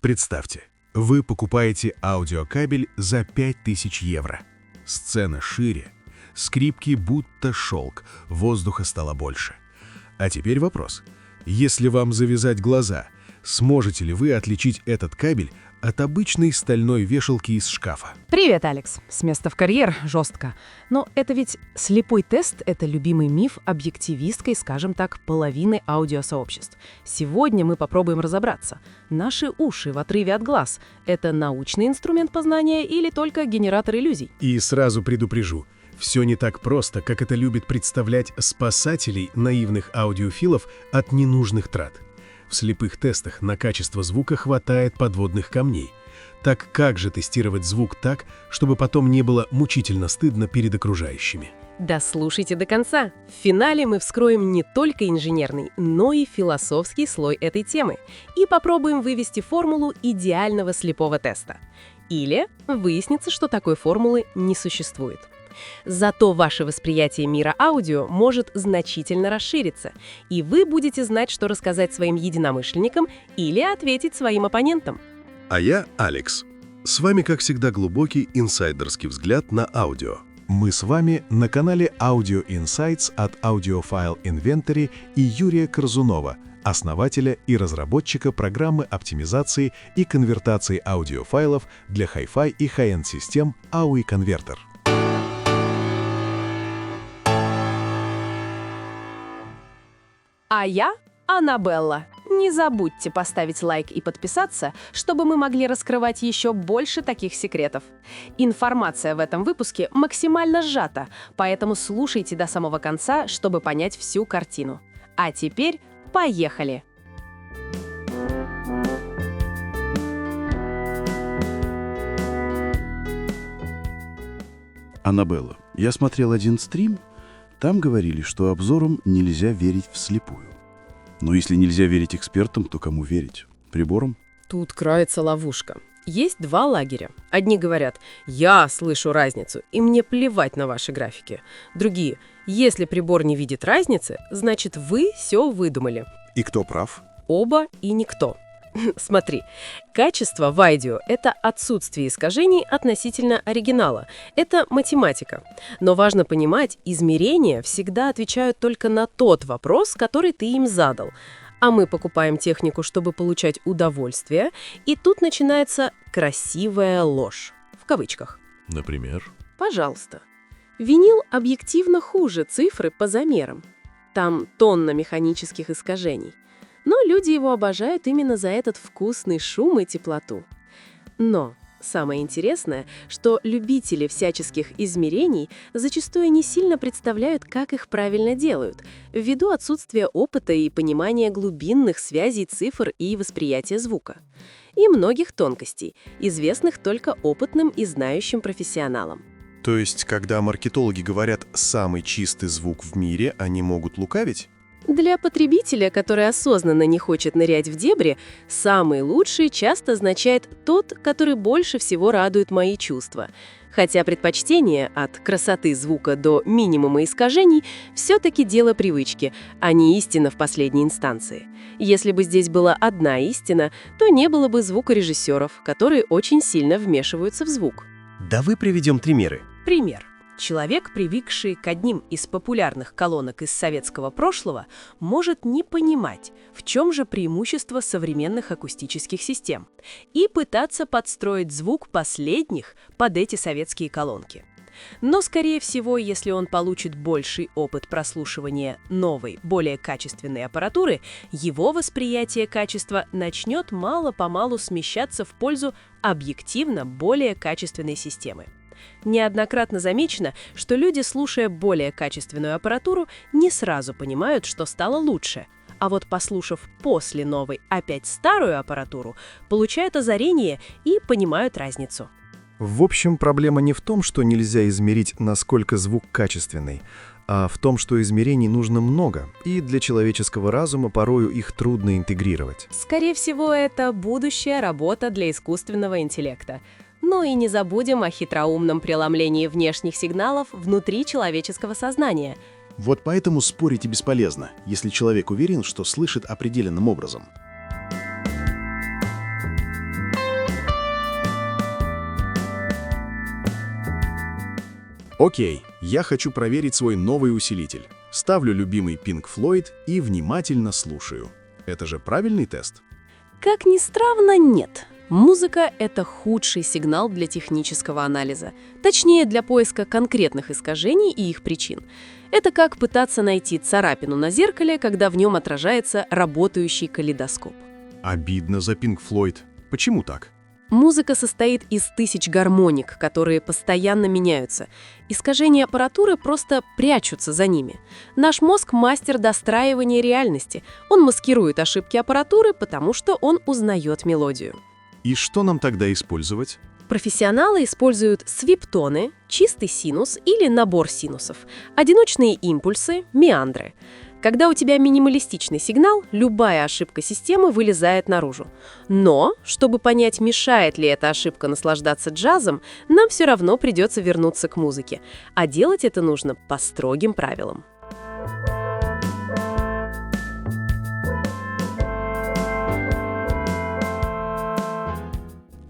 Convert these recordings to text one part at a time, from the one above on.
Представьте, вы покупаете аудиокабель за 5000 евро. Сцена шире, скрипки будто шелк, воздуха стало больше. А теперь вопрос. Если вам завязать глаза, сможете ли вы отличить этот кабель от обычной стальной вешалки из шкафа? Привет, Алекс. С места в карьер жестко. Но это ведь слепой тест — это любимый миф объективистской, скажем так, половины аудиосообществ. Сегодня мы попробуем разобраться. Наши уши в отрыве от глаз — это научный инструмент познания или только генератор иллюзий? И сразу предупрежу, все не так просто, как это любит представлять спасателей наивных аудиофилов от ненужных трат. В слепых тестах на качество звука хватает подводных камней. Так как же тестировать звук так, чтобы потом не было мучительно стыдно перед окружающими? Дослушайте до конца. В финале мы вскроем не только инженерный, но и философский слой этой темы и попробуем вывести формулу идеального слепого теста. Или выяснится, что такой формулы не существует. Зато ваше восприятие мира аудио может значительно расшириться, и вы будете знать, что рассказать своим единомышленникам или ответить своим оппонентам. А я Алекс. С вами, как всегда, глубокий инсайдерский взгляд на аудио. Мы с вами на канале Audio Insights от Audiophile Inventory и Юрия Корзунова, основателя и разработчика программы оптимизации и конвертации аудиофайлов для Hi-Fi и High-End систем AUI Converter. А я Аннабелла. Не забудьте поставить лайк и подписаться, чтобы мы могли раскрывать еще больше таких секретов. Информация в этом выпуске максимально сжата, поэтому слушайте до самого конца, чтобы понять всю картину. А теперь поехали! Аннабелла, я смотрел один стрим, там говорили, что обзорам нельзя верить вслепую. Но если нельзя верить экспертам, то кому верить? Приборам? Тут кроется ловушка. Есть два лагеря. Одни говорят: «Я слышу разницу, и мне плевать на ваши графики». Другие: «Если прибор не видит разницы, значит, вы все выдумали». И кто прав? Оба и никто. Смотри, качество в аудио — это отсутствие искажений относительно оригинала. Это математика. Но важно понимать, измерения всегда отвечают только на тот вопрос, который ты им задал. А мы покупаем технику, чтобы получать удовольствие, и тут начинается «красивая ложь». В кавычках. Например? Пожалуйста. Винил объективно хуже цифры по замерам. Там тонна механических искажений. Но люди его обожают именно за этот вкусный шум и теплоту. Но самое интересное, что любители всяческих измерений зачастую не сильно представляют, как их правильно делают, ввиду отсутствия опыта и понимания глубинных связей цифр и восприятия звука. И многих тонкостей, известных только опытным и знающим профессионалам. То есть, когда маркетологи говорят «самый чистый звук в мире», они могут лукавить? Для потребителя, который осознанно не хочет нырять в дебри, самый лучший часто означает тот, который больше всего радует мои чувства. Хотя предпочтение от красоты звука до минимума искажений все-таки дело привычки, а не истина в последней инстанции. Если бы здесь была одна истина, то не было бы звукорежиссеров, которые очень сильно вмешиваются в звук. Давай приведем примеры. Пример. Человек, привыкший к одним из популярных колонок из советского прошлого, может не понимать, в чем же преимущество современных акустических систем, и пытаться подстроить звук последних под эти советские колонки. Но, скорее всего, если он получит больший опыт прослушивания новой, более качественной аппаратуры, его восприятие качества начнет мало-помалу смещаться в пользу объективно более качественной системы. Неоднократно замечено, что люди, слушая более качественную аппаратуру, не сразу понимают, что стало лучше. А вот послушав после новой опять старую аппаратуру, получают озарение и понимают разницу. В общем, проблема не в том, что нельзя измерить, насколько звук качественный, а в том, что измерений нужно много, и для человеческого разума порою их трудно интегрировать. Скорее всего, это будущая работа для искусственного интеллекта. Ну и не забудем о хитроумном преломлении внешних сигналов внутри человеческого сознания. Вот поэтому спорить и бесполезно, если человек уверен, что слышит определенным образом. Окей, я хочу проверить свой новый усилитель. Ставлю любимый Pink Floyd и внимательно слушаю. Это же правильный тест? Как ни странно, нет. Музыка — это худший сигнал для технического анализа. Точнее, для поиска конкретных искажений и их причин. Это как пытаться найти царапину на зеркале, когда в нем отражается работающий калейдоскоп. Обидно за Pink Floyd. Почему так? Музыка состоит из тысяч гармоник, которые постоянно меняются. Искажения аппаратуры просто прячутся за ними. Наш мозг — мастер достраивания реальности. Он маскирует ошибки аппаратуры, потому что он узнает мелодию. И что нам тогда использовать? Профессионалы используют свиптоны, чистый синус или набор синусов, одиночные импульсы, меандры. Когда у тебя минималистичный сигнал, любая ошибка системы вылезает наружу. Но, чтобы понять, мешает ли эта ошибка наслаждаться джазом, нам все равно придется вернуться к музыке. А делать это нужно по строгим правилам.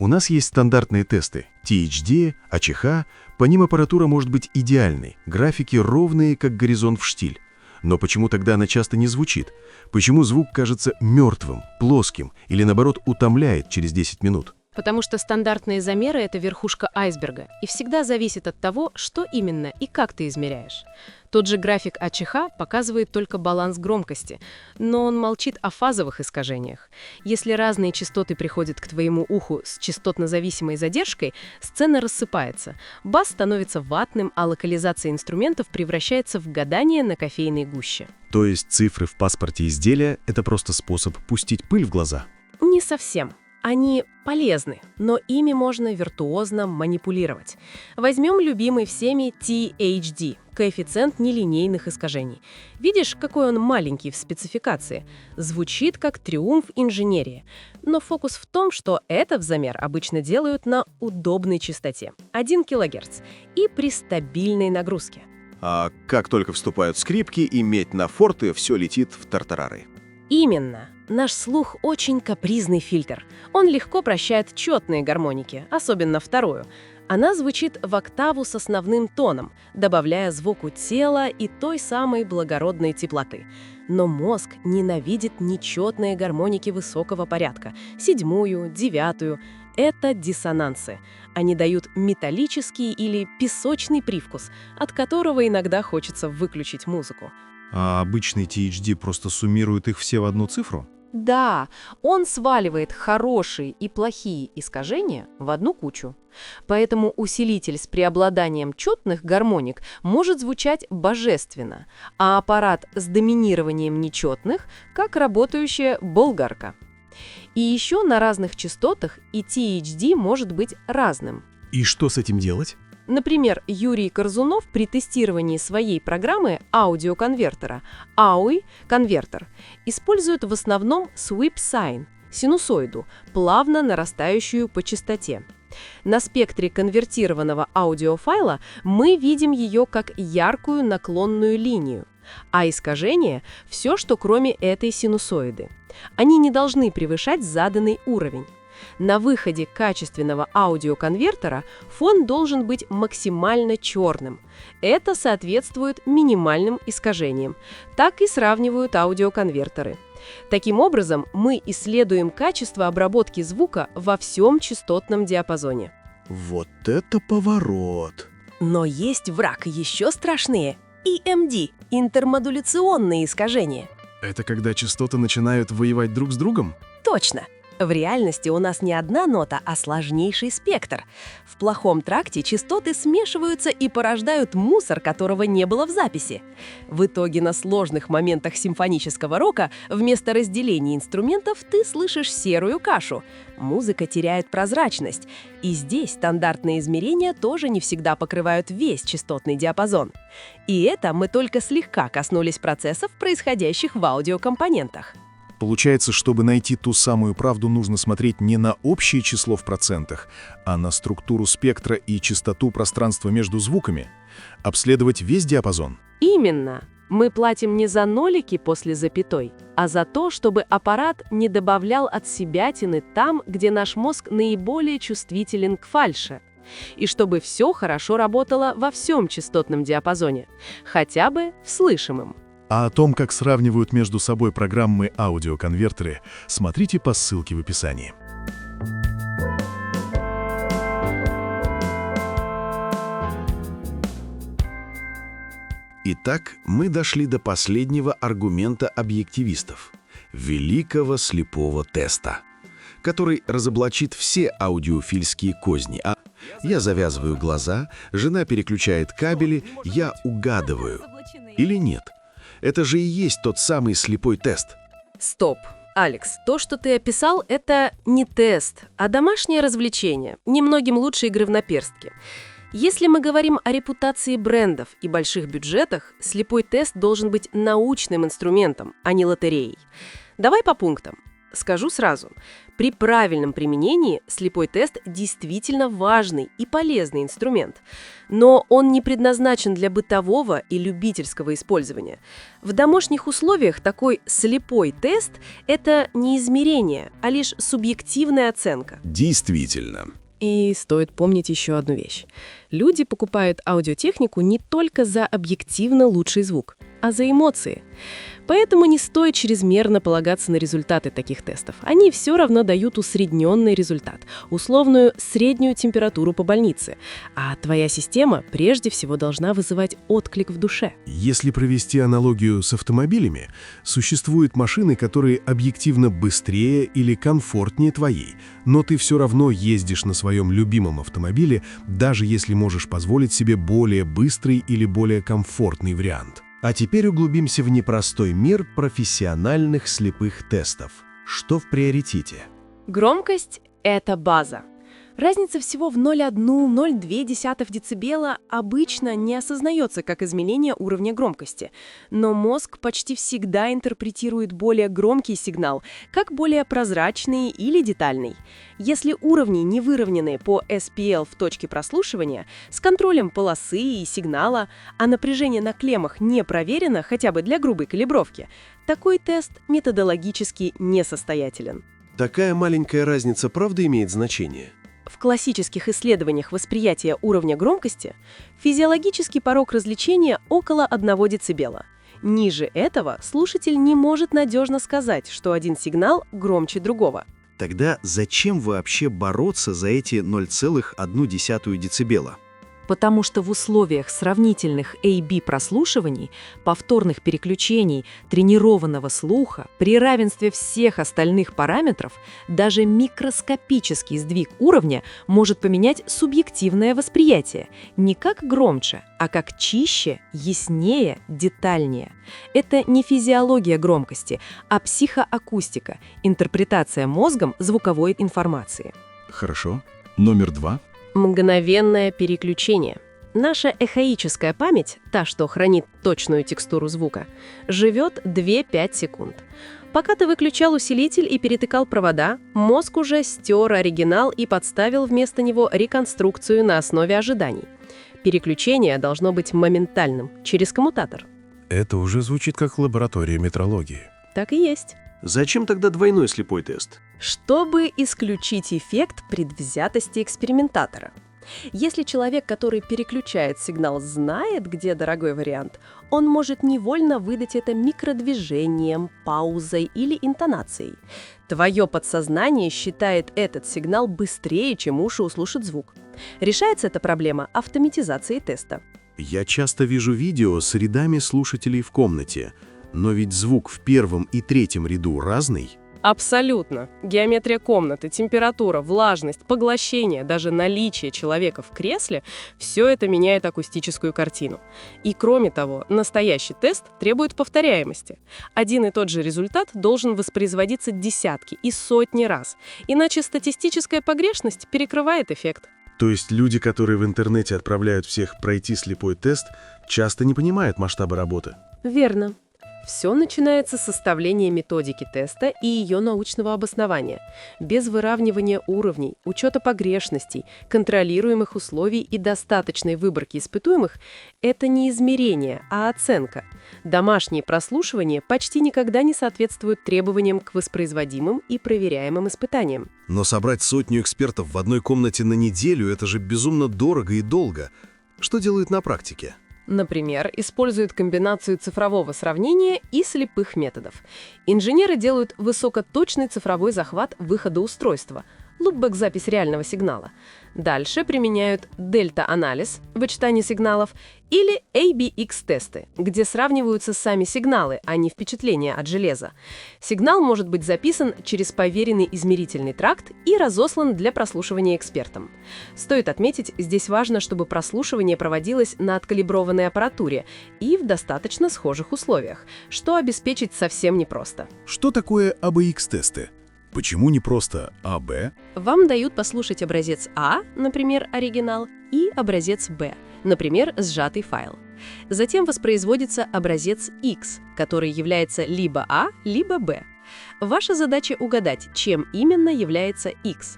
У нас есть стандартные тесты THD, АЧХ, по ним аппаратура может быть идеальной, графики ровные, как горизонт в штиль. Но почему тогда она часто не звучит? Почему звук кажется мертвым, плоским или, наоборот, утомляет через 10 минут? Потому что стандартные замеры — это верхушка айсберга, и всегда зависит от того, что именно и как ты измеряешь. Тот же график АЧХ показывает только баланс громкости, но он молчит о фазовых искажениях. Если разные частоты приходят к твоему уху с частотно-зависимой задержкой, сцена рассыпается, бас становится ватным, а локализация инструментов превращается в гадание на кофейной гуще. То есть цифры в паспорте изделия — это просто способ пустить пыль в глаза? Не совсем. Они полезны, но ими можно виртуозно манипулировать. Возьмем любимый всеми THD – коэффициент нелинейных искажений. Видишь, какой он маленький в спецификации? Звучит как триумф инженерии. Но фокус в том, что этот замер обычно делают на удобной частоте – 1 кГц и при стабильной нагрузке. А как только вступают скрипки и медь на форте, все летит в тартарары. Именно. Наш слух очень капризный фильтр. Он легко прощает четные гармоники, особенно вторую. Она звучит в октаву с основным тоном, добавляя звуку тела и той самой благородной теплоты. Но мозг ненавидит нечетные гармоники высокого порядка. 7-ю, 9-ю. Это диссонансы. Они дают металлический или песочный привкус, от которого иногда хочется выключить музыку. А обычный THD просто суммирует их все в одну цифру? Да, он сваливает хорошие и плохие искажения в одну кучу. Поэтому усилитель с преобладанием четных гармоник может звучать божественно, а аппарат с доминированием нечетных – как работающая болгарка. И еще на разных частотах и THD может быть разным. И что с этим делать? Например, Юрий Корзунов при тестировании своей программы аудиоконвертера AUI-конвертер использует в основном sweep sine – синусоиду, плавно нарастающую по частоте. На спектре конвертированного аудиофайла мы видим ее как яркую наклонную линию, а искажение – все, что кроме этой синусоиды. Они не должны превышать заданный уровень. На выходе качественного аудиоконвертера фон должен быть максимально черным. Это соответствует минимальным искажениям. Так и сравнивают аудиоконвертеры. Таким образом, мы исследуем качество обработки звука во всем частотном диапазоне. Вот это поворот! Но есть враг еще страшнее – EMD – интермодуляционные искажения. Это когда частоты начинают воевать друг с другом? Точно! В реальности у нас не одна нота, а сложнейший спектр. В плохом тракте частоты смешиваются и порождают мусор, которого не было в записи. В итоге на сложных моментах симфонического рока вместо разделения инструментов ты слышишь серую кашу. Музыка теряет прозрачность. И здесь стандартные измерения тоже не всегда покрывают весь частотный диапазон. И это мы только слегка коснулись процессов, происходящих в аудиокомпонентах. Получается, чтобы найти ту самую правду, нужно смотреть не на общее число в процентах, а на структуру спектра и частоту пространства между звуками. Обследовать весь диапазон. Именно. Мы платим не за нолики после запятой, а за то, чтобы аппарат не добавлял отсебятины там, где наш мозг наиболее чувствителен к фальше. И чтобы все хорошо работало во всем частотном диапазоне, хотя бы в слышимом. А о том, как сравнивают между собой программы-аудиоконвертеры, смотрите по ссылке в описании. Итак, мы дошли до последнего аргумента объективистов – великого слепого теста, который разоблачит все аудиофильские козни. А я завязываю глаза, жена переключает кабели, я угадываю. Или нет? Это же и есть тот самый слепой тест. Стоп. Алекс, то, что ты описал, это не тест, а домашнее развлечение, немногим лучше игры в наперстки. Если мы говорим о репутации брендов и больших бюджетах, слепой тест должен быть научным инструментом, а не лотереей. Давай по пунктам. Скажу сразу, при правильном применении слепой тест действительно важный и полезный инструмент, но он не предназначен для бытового и любительского использования. В домашних условиях такой слепой тест – это не измерение, а лишь субъективная оценка. Действительно. И стоит помнить еще одну вещь. Люди покупают аудиотехнику не только за объективно лучший звук, а за эмоции. Поэтому не стоит чрезмерно полагаться на результаты таких тестов. Они все равно дают усредненный результат, условную среднюю температуру по больнице. А твоя система прежде всего должна вызывать отклик в душе. Если провести аналогию с автомобилями, существуют машины, которые объективно быстрее или комфортнее твоей, но ты все равно ездишь на своем любимом автомобиле, даже если можешь позволить себе более быстрый или более комфортный вариант. А теперь углубимся в непростой мир профессиональных слепых тестов. Что в приоритете? Громкость – это база. Разница всего в 0,1–0,2 дБ обычно не осознается как изменение уровня громкости, но мозг почти всегда интерпретирует более громкий сигнал как более прозрачный или детальный. Если уровни не выровнены по SPL в точке прослушивания, с контролем полосы и сигнала, а напряжение на клеммах не проверено хотя бы для грубой калибровки, такой тест методологически несостоятелен. Такая маленькая разница правда имеет значение? В классических исследованиях восприятия уровня громкости физиологический порог различения около 1 дБ. Ниже этого слушатель не может надежно сказать, что один сигнал громче другого. Тогда зачем вообще бороться за эти 0,1 дБ? Потому что в условиях сравнительных A-B прослушиваний, повторных переключений, тренированного слуха, при равенстве всех остальных параметров, даже микроскопический сдвиг уровня может поменять субъективное восприятие, не как громче, а как чище, яснее, детальнее. Это не физиология громкости, а психоакустика, интерпретация мозгом звуковой информации. Хорошо. Номер 2. Мгновенное переключение. Наша эхоическая память, та, что хранит точную текстуру звука, живет 2-5 секунд. Пока ты выключал усилитель и перетыкал провода, мозг уже стер оригинал и подставил вместо него реконструкцию на основе ожиданий. Переключение должно быть моментальным, через коммутатор. Это уже звучит как лаборатория метрологии. Так и есть. Зачем тогда двойной слепой тест? Чтобы исключить эффект предвзятости экспериментатора. Если человек, который переключает сигнал, знает, где дорогой вариант, он может невольно выдать это микродвижением, паузой или интонацией. Твое подсознание считает этот сигнал быстрее, чем уши услышат звук. Решается эта проблема автоматизацией теста. Я часто вижу видео с рядами слушателей в комнате, но ведь звук в первом и третьем ряду разный. Абсолютно. Геометрия комнаты, температура, влажность, поглощение, даже наличие человека в кресле – все это меняет акустическую картину. И кроме того, настоящий тест требует повторяемости. Один и тот же результат должен воспроизводиться десятки и сотни раз, иначе статистическая погрешность перекрывает эффект. То есть люди, которые в интернете отправляют всех пройти слепой тест, часто не понимают масштаба работы. Верно. Все начинается с составления методики теста и ее научного обоснования. Без выравнивания уровней, учета погрешностей, контролируемых условий и достаточной выборки испытуемых – это не измерение, а оценка. Домашние прослушивания почти никогда не соответствуют требованиям к воспроизводимым и проверяемым испытаниям. Но собрать сотню экспертов в одной комнате на неделю – это же безумно дорого и долго. Что делают на практике? Например, используют комбинацию цифрового сравнения и слепых методов. Инженеры делают высокоточный цифровой захват выхода устройства, лупбэк-запись реального сигнала. Дальше применяют дельта-анализ, вычитание сигналов, или ABX-тесты, где сравниваются сами сигналы, а не впечатления от железа. Сигнал может быть записан через поверенный измерительный тракт и разослан для прослушивания экспертам. Стоит отметить, здесь важно, чтобы прослушивание проводилось на откалиброванной аппаратуре и в достаточно схожих условиях, что обеспечить совсем непросто. Что такое ABX-тесты? Почему не просто АБ? Вам дают послушать образец А, например, оригинал, и образец Б, например, сжатый файл. Затем воспроизводится образец X, который является либо А, либо Б. Ваша задача угадать, чем именно является X.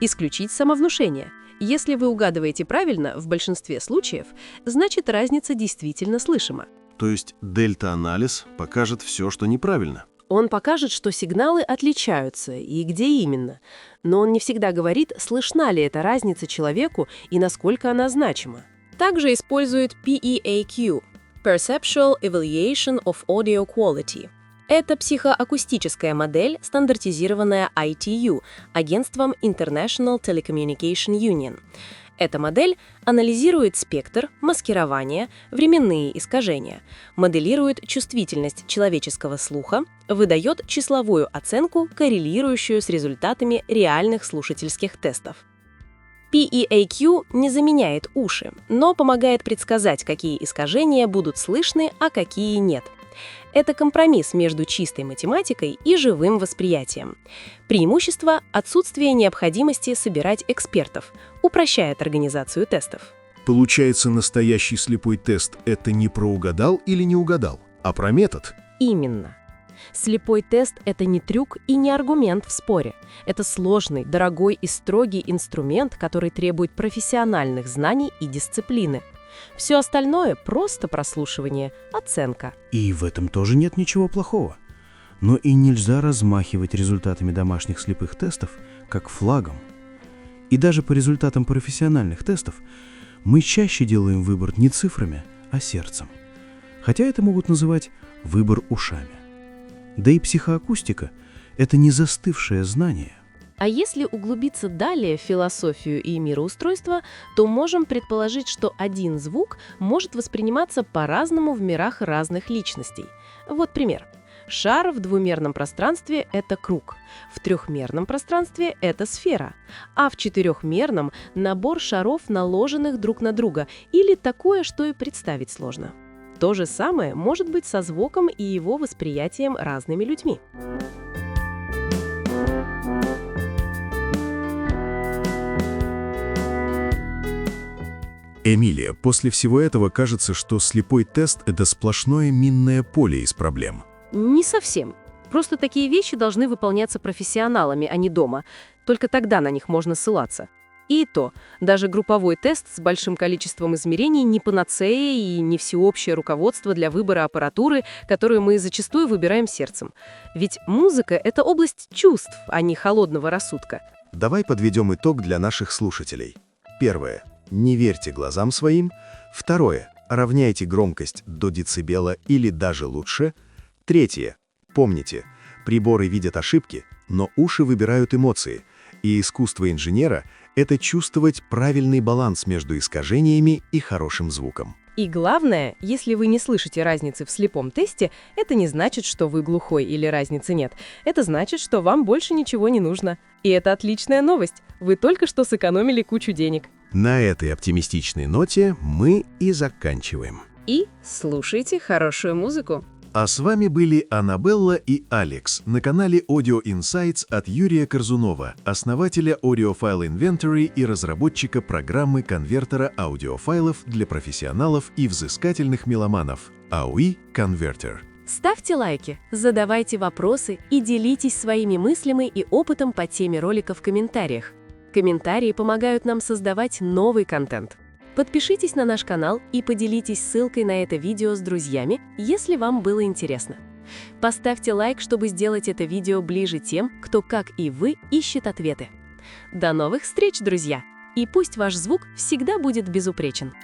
Исключить самовнушение. Если вы угадываете правильно в большинстве случаев, значит разница действительно слышима. То есть дельта-анализ покажет все, что неправильно. Он покажет, что сигналы отличаются и где именно, но он не всегда говорит, слышна ли эта разница человеку и насколько она значима. Также используют PEAQ – Perceptual Evaluation of Audio Quality. Это психоакустическая модель, стандартизированная ITU, агентством International Telecommunication Union. Эта модель анализирует спектр, маскирование, временные искажения, моделирует чувствительность человеческого слуха, выдает числовую оценку, коррелирующую с результатами реальных слушательских тестов. PEAQ не заменяет уши, но помогает предсказать, какие искажения будут слышны, а какие нет. Это компромисс между чистой математикой и живым восприятием. Преимущество – отсутствие необходимости собирать экспертов, упрощает организацию тестов. Получается, настоящий слепой тест – это не про угадал или не угадал, а про метод. Именно. Слепой тест – это не трюк и не аргумент в споре. Это сложный, дорогой и строгий инструмент, который требует профессиональных знаний и дисциплины. Все остальное – просто прослушивание, оценка. И в этом тоже нет ничего плохого. Но и нельзя размахивать результатами домашних слепых тестов, как флагом. И даже по результатам профессиональных тестов мы чаще делаем выбор не цифрами, а сердцем. Хотя это могут называть выбор ушами. Да и психоакустика – это не застывшее знание. А если углубиться далее в философию и мироустройство, то можем предположить, что один звук может восприниматься по-разному в мирах разных личностей. Вот пример. Шар в двумерном пространстве – это круг, в трехмерном пространстве – это сфера, а в четырехмерном – набор шаров, наложенных друг на друга, или такое, что и представить сложно. То же самое может быть со звуком и его восприятием разными людьми. Эмилия, после всего этого кажется, что слепой тест – это сплошное минное поле из проблем. Не совсем. Просто такие вещи должны выполняться профессионалами, а не дома. Только тогда на них можно ссылаться. И то, даже групповой тест с большим количеством измерений не панацея и не всеобщее руководство для выбора аппаратуры, которую мы зачастую выбираем сердцем. Ведь музыка – это область чувств, а не холодного рассудка. Давай подведем итог для наших слушателей. Первое. Не верьте глазам своим. Второе. Равняйте громкость до децибела или даже лучше. Третье. Помните, приборы видят ошибки, но уши выбирают эмоции. И искусство инженера – это чувствовать правильный баланс между искажениями и хорошим звуком. И главное, если вы не слышите разницы в слепом тесте, это не значит, что вы глухой или разницы нет. Это значит, что вам больше ничего не нужно. И это отличная новость. Вы только что сэкономили кучу денег. На этой оптимистичной ноте мы и заканчиваем. И слушайте хорошую музыку. А с вами были Аннабелла и Алекс на канале Audio Insights от Юрия Корзунова, основателя Audiophile Inventory и разработчика программы конвертера аудиофайлов для профессионалов и взыскательных меломанов AUI Converter. Ставьте лайки, задавайте вопросы и делитесь своими мыслями и опытом по теме ролика в комментариях. Комментарии помогают нам создавать новый контент. Подпишитесь на наш канал и поделитесь ссылкой на это видео с друзьями, если вам было интересно. Поставьте лайк, чтобы сделать это видео ближе тем, кто, как и вы, ищет ответы. До новых встреч, друзья! И пусть ваш звук всегда будет безупречен.